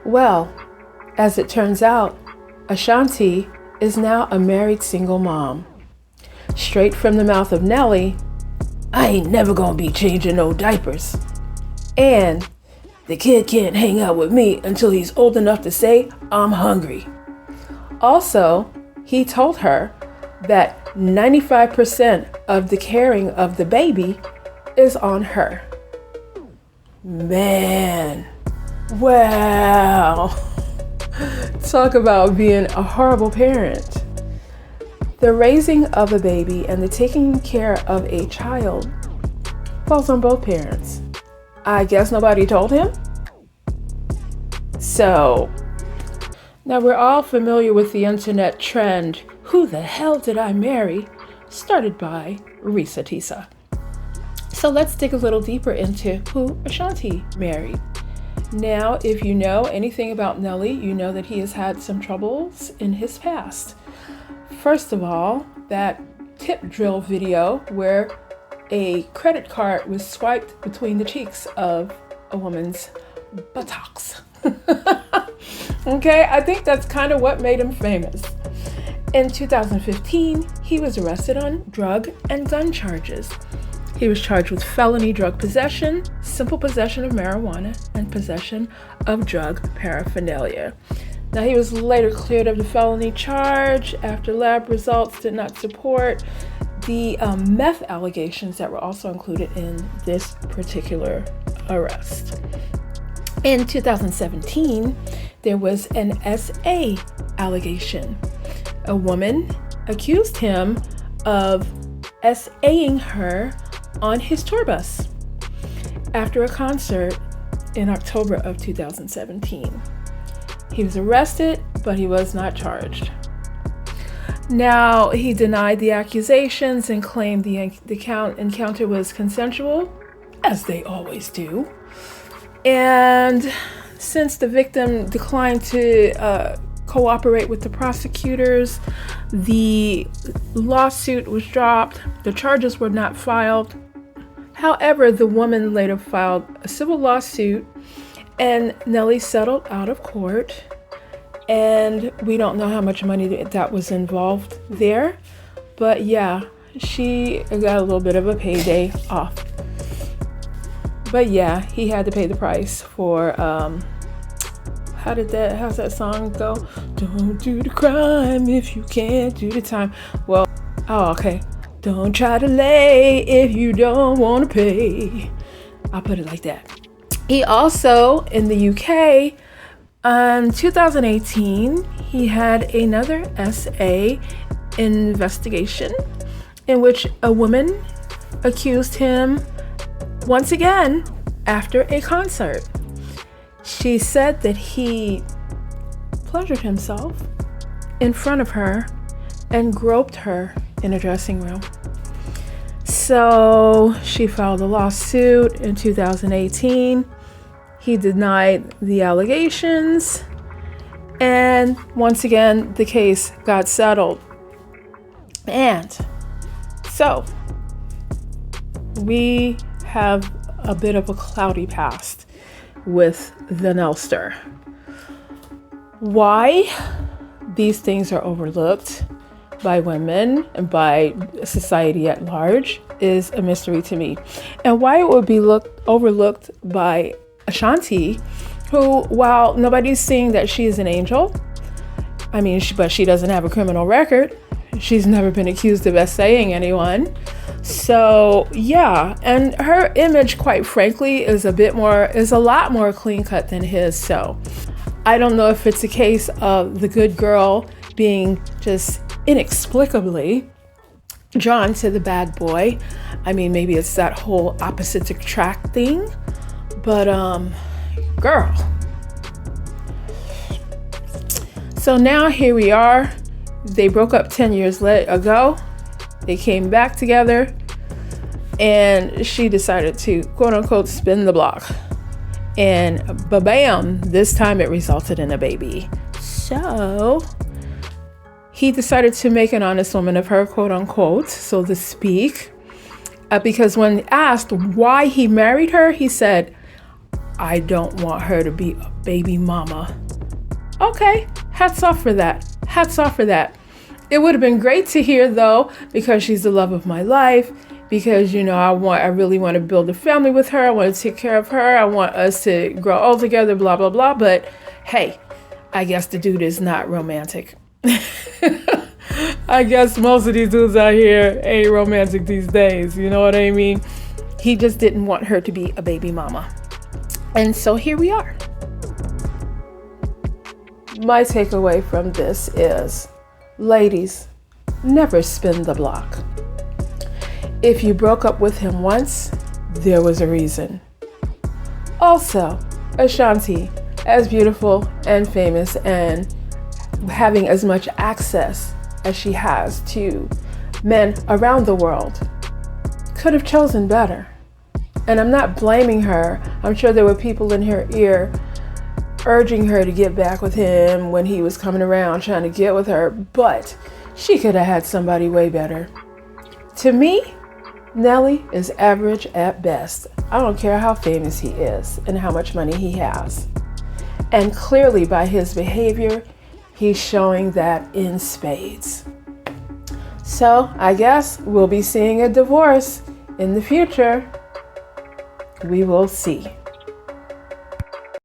Well, as it turns out, Ashanti is now a married single mom. Straight from the mouth of Nelly, I ain't never gonna be changing no diapers. And the kid can't hang out with me until he's old enough to say, I'm hungry. Also, he told her that 95% of the caring of the baby is on her. Man, wow. Talk about being a horrible parent. The raising of a baby and the taking care of a child falls on both parents. I guess nobody told him. So, now we're all familiar with the internet trend, "Who the hell did I marry?" started by Risa Tisa. So let's dig a little deeper into who Ashanti married. Now, if you know anything about Nelly, you know that he has had some troubles in his past. First of all, that tip drill video where a credit card was swiped between the cheeks of a woman's buttocks. Okay, I think that's kind of what made him famous. In 2015, he was arrested on drug and gun charges. He was charged with felony drug possession, simple possession of marijuana, and possession of drug paraphernalia. Now, he was later cleared of the felony charge after lab results did not support the meth allegations that were also included in this particular arrest. In 2017, there was an SA allegation. A woman accused him of SAing her on his tour bus after a concert in October of 2017. He was arrested, but he was not charged. Now, he denied the accusations and claimed the encounter was consensual, as they always do. And since the victim declined to cooperate with the prosecutors, the lawsuit was dropped. The charges were not filed. However, the woman later filed a civil lawsuit, and Nelly settled out of court. And we don't know how much money that was involved there, but yeah, she got a little bit of a payday off. But yeah, he had to pay the price for how's that song go? Don't do the crime if you can't do the time. Well, okay. Don't try to lay if you don't want to pay. I'll put it like that. He also, in the UK, in 2018, he had another SA investigation in which a woman accused him once again after a concert. She said that he pleasured himself in front of her and groped her in a dressing room. So she filed a lawsuit in 2018. He denied the allegations, and once again, the case got settled. And so we have a bit of a cloudy past with the Nelster. Why these things are overlooked by women and by society at large is a mystery to me. And why it would be overlooked by Ashanti, who, while nobody's saying that she is an angel, but she doesn't have a criminal record. She's never been accused of SAing anyone. So yeah, and her image, quite frankly, is a lot more clean cut than his. So I don't know if it's a case of the good girl being just inexplicably drawn to the bad boy. Maybe it's that whole opposites attract thing, but girl. So now here we are. They broke up 10 years ago. They came back together, and she decided to, quote unquote, spin the block. And ba-bam, this time it resulted in a baby. So he decided to make an honest woman of her, quote unquote, so to speak. Because when asked why he married her, he said, I don't want her to be a baby mama. Okay, hats off for that. Hats off for that. It would have been great to hear though, because she's the love of my life, because I really want to build a family with her. I want to take care of her. I want us to grow old together, blah, blah, blah. But hey, I guess the dude is not romantic. I guess most of these dudes out here ain't romantic these days. You know what I mean? He just didn't want her to be a baby mama. And so here we are. My takeaway from this is, ladies, never spin the block. If you broke up with him once, there was a reason. Also, Ashanti, as beautiful and famous and having as much access as she has to men around the world, could have chosen better. And I'm not blaming her. I'm sure there were people in her ear urging her to get back with him when he was coming around trying to get with her, but she could have had somebody way better. To me, Nelly is average at best. I don't care how famous he is and how much money he has. And clearly by his behavior, he's showing that in spades. So I guess we'll be seeing a divorce in the future. We will see.